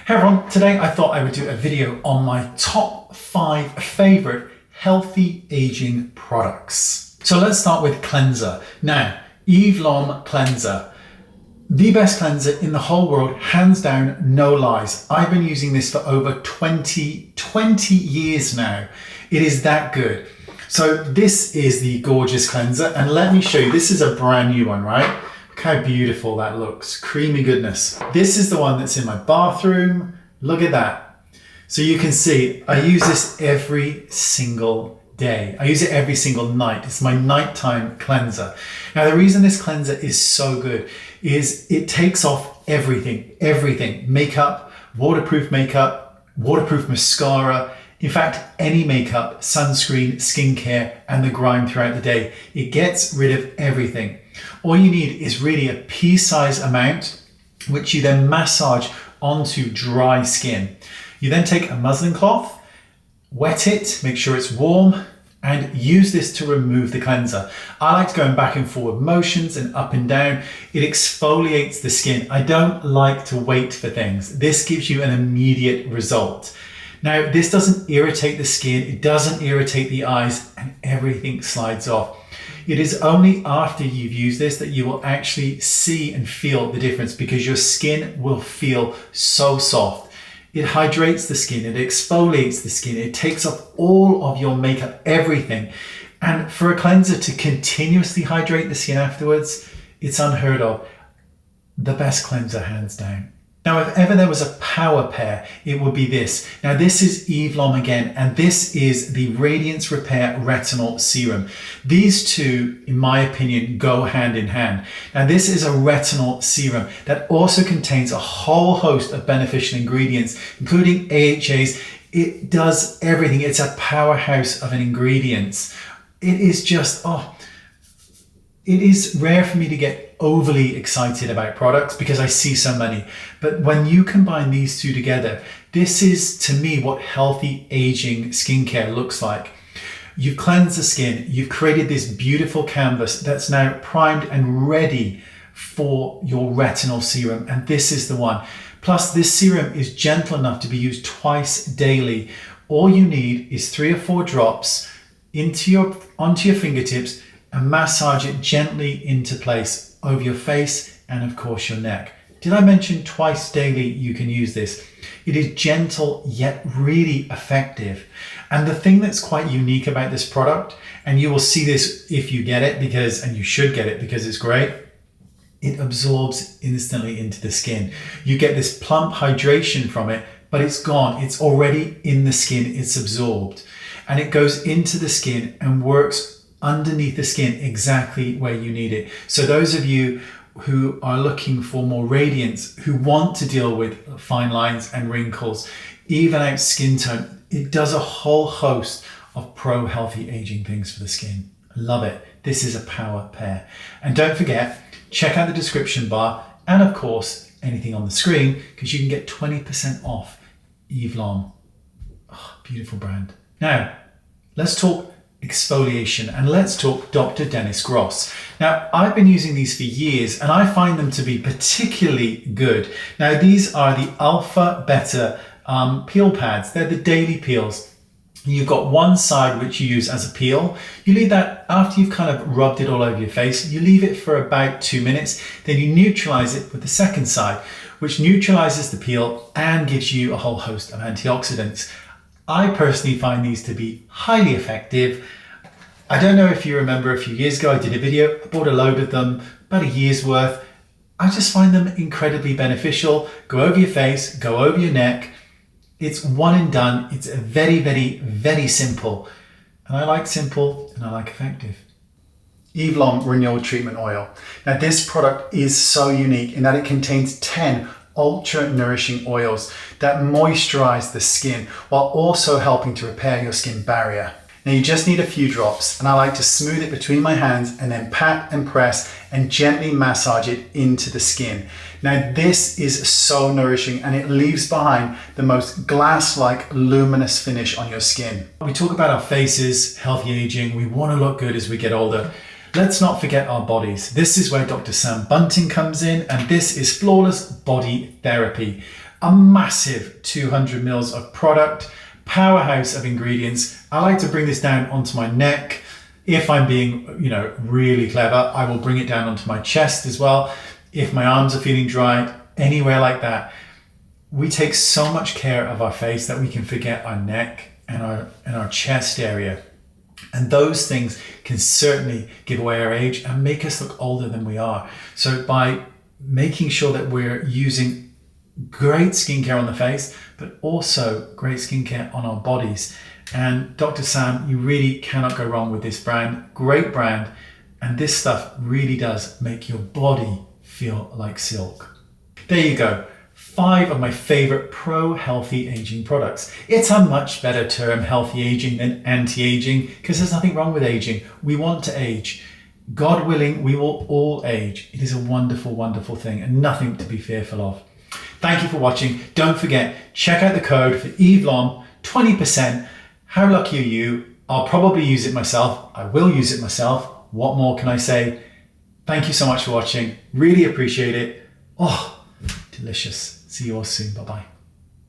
Hey everyone, today I thought I would do a video on my top 5 favorite healthy aging products. So let's start with cleanser. Now, EOM cleanser, the best cleanser in the whole world, hands down, no lies. I've been using this for over 20 years now. It is that good. So this is the gorgeous cleanser, and let me show you, this is a brand new one, right? Look how beautiful that looks, creamy goodness. This is the one that's in my bathroom. Look at that. So you can see, I use this every single day. I use it every single night. It's my nighttime cleanser. Now, the reason this cleanser is so good is it takes off everything. Makeup, waterproof mascara, in fact, any makeup, sunscreen, skincare, and the grime throughout the day. It gets rid of everything. All you need is really a pea-sized amount, which you then massage onto dry skin. You then take a muslin cloth, wet it, make sure it's warm, and use this to remove the cleanser. I like to go in back and forward motions and up and down. It exfoliates the skin. I don't like to wait for things. This gives you an immediate result. Now, this doesn't irritate the skin, it doesn't irritate the eyes, and everything slides off. It is only after you've used this that you will actually see and feel the difference, because your skin will feel so soft. It hydrates the skin, it exfoliates the skin, it takes off all of your makeup, everything. And for a cleanser to continuously hydrate the skin afterwards, it's unheard of. The best cleanser, hands down. Now, if ever there was a power pair, it would be this. Now, this is EOM again, and this is the Radiance Repair Retinol Serum. These two, in my opinion, go hand in hand. Now, this is a retinol serum that also contains a whole host of beneficial ingredients, including AHAs. It does everything. It's a powerhouse of an ingredients. It is just, it is rare for me to get overly excited about products because I see so many. But when you combine these two together, this is to me what healthy aging skincare looks like. You've cleansed the skin, you've created this beautiful canvas that's now primed and ready for your retinol serum, and this is the one. Plus, this serum is gentle enough to be used twice daily. All you need is 3 or 4 drops onto your fingertips, and massage it gently into place over your face and of course your neck. Did I mention twice daily you can use this? It is gentle yet really effective. And the thing that's quite unique about this product, and you will see this if you get it, and you should get it because it's great, it absorbs instantly into the skin. You get this plump hydration from it, but it's gone. It's already in the skin, it's absorbed. And it goes into the skin and works underneath the skin exactly where you need it. So those of you who are looking for more radiance, who want to deal with fine lines and wrinkles, even out skin tone, it does a whole host of pro healthy aging things for the skin. I love it. This is a power pair. And don't forget, check out the description bar and of course anything on the screen, because you can get 20% off EOM. Oh, beautiful brand. Now, let's talk exfoliation, and let's talk Dr. Dennis Goss. Now, I've been using these for years and I find them to be particularly good. Now, these are the Alpha Beta peel pads. They're the daily peels. You've got one side which you use as a peel. You leave that, after you've kind of rubbed it all over your face, you leave it for about 2 minutes. Then you neutralize it with the second side, which neutralizes the peel and gives you a whole host of antioxidants. I personally find these to be highly effective. I don't know if you remember a few years ago, I did a video, I bought a load of them, about a year's worth. I just find them incredibly beneficial. Go over your face, go over your neck. It's one and done. It's very, very, very simple. And I like simple and I like effective. EOM Renewal Treatment Oil. Now, this product is so unique in that it contains 10 ultra nourishing oils that moisturize the skin while also helping to repair your skin barrier. Now, you just need a few drops, and I like to smooth it between my hands and then pat and press and gently massage it into the skin. Now, this is so nourishing and it leaves behind the most glass-like luminous finish on your skin. We talk about our faces, healthy aging, we want to look good as we get older. Let's not forget our bodies. This is where Dr. Sam Bunting comes in, and this is flawless body therapy. a massive 200 mils of product, powerhouse of ingredients. I like to bring this down onto my neck. If I'm being, really clever, I will bring it down onto my chest as well. If my arms are feeling dry, anywhere like that. We take so much care of our face that we can forget our neck and our chest area. And those things can certainly give away our age and make us look older than we are. So by making sure that we're using great skincare on the face, but also great skincare on our bodies. And Dr. Sam, you really cannot go wrong with this brand. Great brand. And this stuff really does make your body feel like silk. There you go. 5 of my favorite pro-healthy aging products. It's a much better term, healthy aging, than anti-aging, because there's nothing wrong with aging. We want to age. God willing, we will all age. It is a wonderful, wonderful thing and nothing to be fearful of. Thank you for watching. Don't forget, check out the code for EVLOM, 20%. How lucky are you? I'll probably use it myself. I will use it myself. What more can I say? Thank you so much for watching. Really appreciate it. Oh, delicious. See you all soon. Bye-bye.